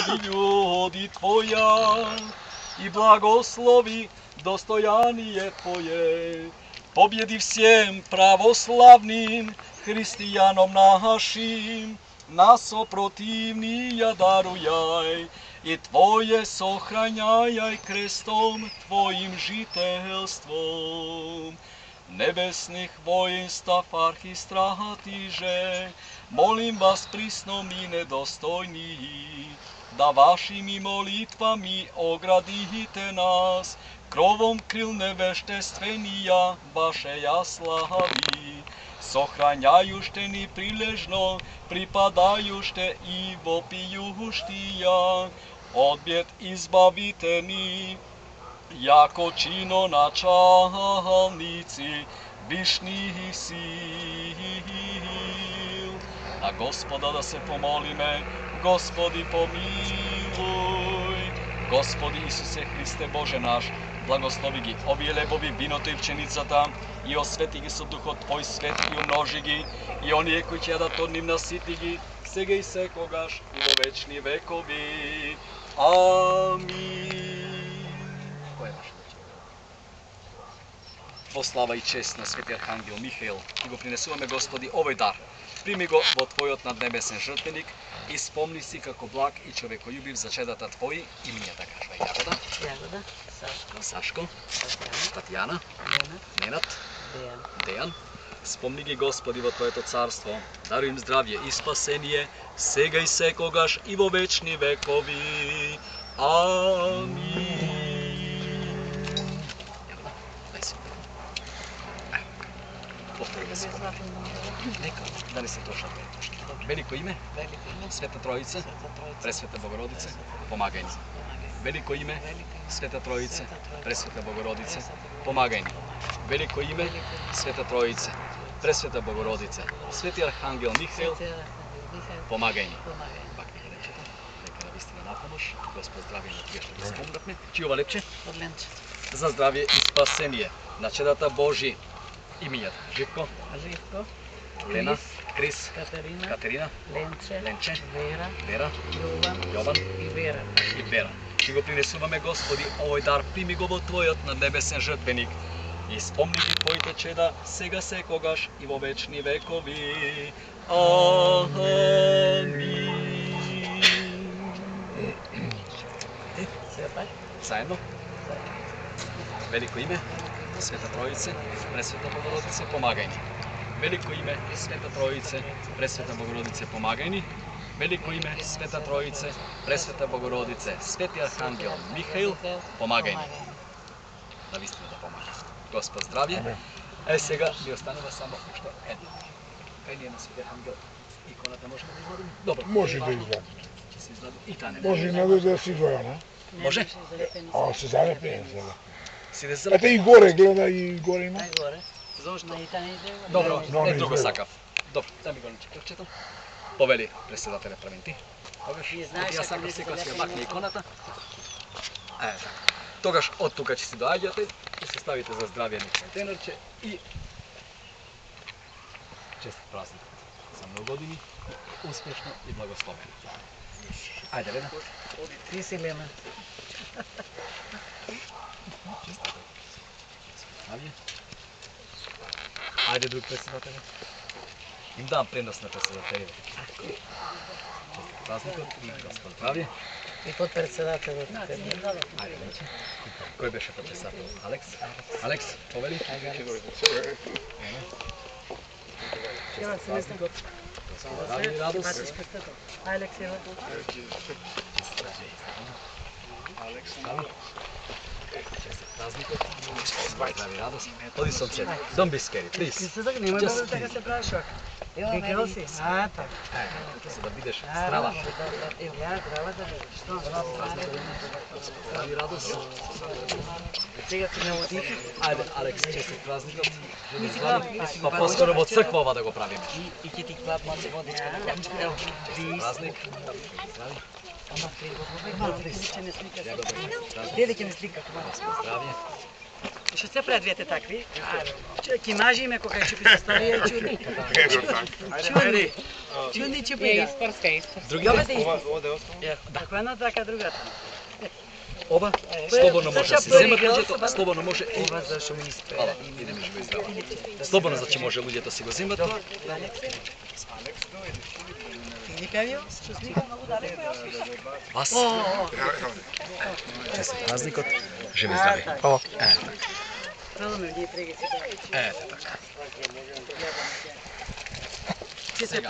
Господи, ljudi Tvoja i blagoslovi dostojanije Tvoje. Pobjedi всем православным християнам нашим, нас противния даруяй, и Твое сохраняй крестом Твоим жительством. Небесных воинств архистрати же, молим вас присно ми недостойни, да вашими молитвами оградите нас, кровом крил невеществения вашея слави, сохраняюще ни прилежно, припадающе и вопиющия, от бед избавите ни, яко чино началници вишних сил. На Господа да се помолиме, Господи помилуй. Господи Исусе Христе Боже наш, благослови ги овие лебови, виното и пченицата, и освети ги со Духот Твој свет и умножи ги, и оние кои ќе јадат од нив насити ги, сега и секогаш и во вечни векови. Амин. Кој е вашето рече? Во слава и чест на Свети Архангел Михаил, и го принесуваме, Господи, овој дар. Прими го во Твојот наднебесен жртвеник и спомни си како благ и човекољубив за чедата Твои, имињата кажа Јагода, Сашко, Татјана, Ненат, Дејан. Спомни ги, Господи, во Твоето царство, даруй им здравје и спасение, сега и секогаш и во вечни векови. Амин. Повтори се. Нека да не се трошат. Велико име, Света Троица, Пресвета Богородице, помагај ни. Велико име, Света Троица, Пресвета Богородице, помагај ни. Велико име, Света Троица, Пресвета Богородице, Свети Архангел Михаил, помагај ни. Пак ми ги речете, нека навистина на помош, Господ здравие на тие што ги спомнавме. Чиј ова лепче? Од Ленче. За здравие и спасение на чедата Божи. Имињата Живко, Лена, Крис, Катерина, Ленче, Вера, Јован и Вера. Ќе го принесуваме, Господи, овој дар, прими го во Твојот наднебесен жртвеник и спомни ги Твоите чеда сега секогаш и во вечни векови. Амин. Заедно. Велико име, Света Троице, Пресвета Богородице, помагај ни. Велико име, Света Троице, Пресвета Богородице, помагај ни. Велико име, Света Троице, Пресвета Богородице, Свети Архангел Михаил, помагај ни. Навистина да помага. Господ здравје. Сега ми останува само уште едно. Кај ни е на Свети Архангел? Иконата може да извадим? Добро. Може да извадим. Ќе се извади и таа не. Може и него да си војана. Може? А, се залепен сега. Си да се Ете и горе, гледа и горе има. Најгоре. Зошто? И таа не иде. Добро, Но не друго изгледа. сакав. Добро, дай ми го начекавчето. Повели председателя Правенти. Тогаш, Ти знаеш, јас ако сакам не секој се ќе лепи макне на иконата. Тогаш од тука ќе си доаѓате, ќе се ставите за здравје на контейнерче и честит празник за многу години, успешно и благословено. Ајде, Лена. Ти си Лена. Здравје. Ајде, друг председател. Им дам пренос на председателите. Честит празникот и Господ здравје. И подпредседателот. Ајде, вече. Кој беше подписател? Алекс? Алекс, повели? Празникот. Здравје и радост. Алекс е Алекс, честит празникот. Здравје и радост. Оди сонце. Don't be scary, please. Се така нема да така се прави шок. Викал си? А, така. За да бидеш здрава. Ево, ја здрава да бидеш. Што? Здравје и радост. Сега ти не оди. Ајде, Алекс, честит празникот. Па поскоро во црква ова да го правиме. И ќе ти клап малце водичка. Ево, Честит празник. Здравје. Дede ќе не слика. Здравје. Ще се предвijete takvi? Кимажиме кога чупи се стария и чудни. Чудни чупи Je ga. isparska, isparska. Drugi Dobete ide. isto. Ako jedna, taka druga. Ova slobodno može se zemati, ľudia slobodno može. Ova zašto mi ispre. Hvala, idem i živo zdravo. Slobodno znači može ľudia to si go zemati. Филипевио? Що сліга много далеко я? Vas. О, Praznik od živi zdravi. так. Tak. Цело ме вие преги сега. Tak. Ти се